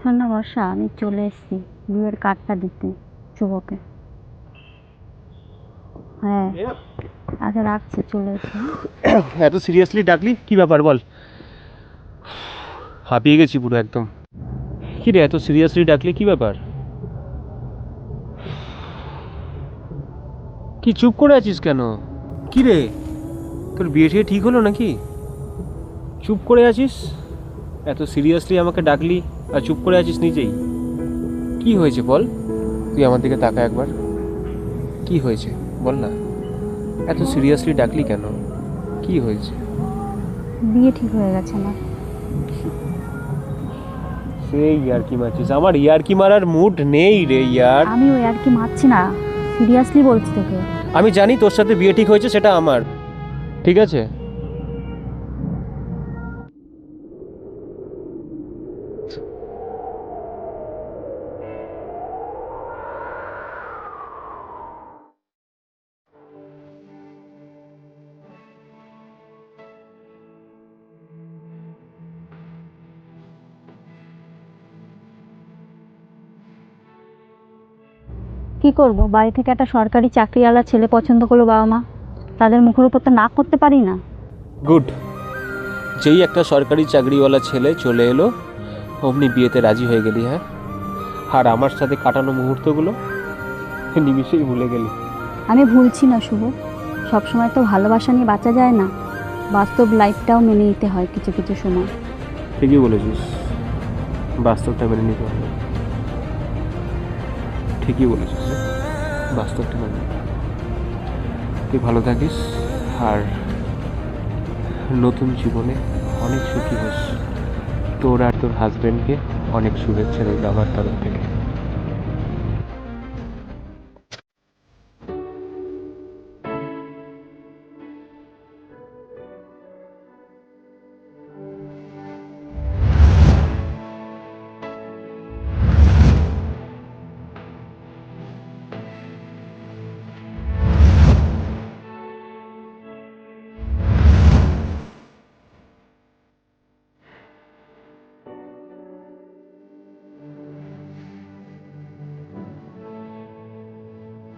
শোন না বর্ষা, আমি চলে এসেছি বিয়ের কার্ডটা দিতে শুভকে। হ্যাঁ, আচ্ছা রাখছি, চলে এসেছি। এত সিরিয়াসলি ডাকলি কি ব্যাপার বল? হাঁপিয়ে গেছি পুরো একদম। কি রে, এত সিরিয়াসলি ডাকলি কি ব্যাপার? কি চুপ করে আছিস কেন? কি রে, তোর বিয়ে ঠিয়ে ঠিক হলো নাকি? চুপ করে আছিস, এত সিরিয়াসলি আমাকে ডাকলি আর চুপ করে আছিস নিজেই। কি হয়েছে বল? তুই আমার দিকে তাকা একবার। কি হয়েছে বল না, এত সিরিয়াসলি ডাকলি কেন? কি হয়েছে? বিয়ে ঠিক হয়ে গেছে আমার। সেই ইয়ার্কি মারছিস? আমার ইয়ার্কি মারার মুড নেই রে ইয়ার। আমি ওই আর কি মারছি না, সিরিয়াসলি বলছি তোকে। আমি জানি তোর সাথে বিয়ে ঠিক হয়েছে, সেটা আমার, ঠিক আছে? কি করব, বাড়ি থেকে একটা সরকারি চাকরিওয়ালা ছেলে পছন্দ করলো বাবা মা, তাদের মুখের উপর তো না করতে পারি না। গুড। যেই একটা সরকারি চাকরিওয়ালা ছেলে চলে এলো অমনি বিয়েতে রাজি হয়ে গেলি, হ্যাঁ? আর আমার সাথে কাটানো মুহূর্তগুলো নিমিষেই ভুলে গেলি। আমি ভুলছি না শুভ, সবসময় তো ভালোবাসা নিয়ে বাঁচা যায় না, বাস্তব লাইফটাও মেনে নিতে হয় কিছু কিছু সময়। ঠিকই বলেছিস, বাস্তবটা মেনে নিতে হবে। ঠিকই বলেছিস, বাস্তবটা মেনে নিতে হবে। তুই ভালো থাকিস আর নতুন জীবনে অনেক সুখী হোস। তোর আর তোর হাজবেন্ডকে অনেক শুভেচ্ছা রইল আমার তরফ থেকে।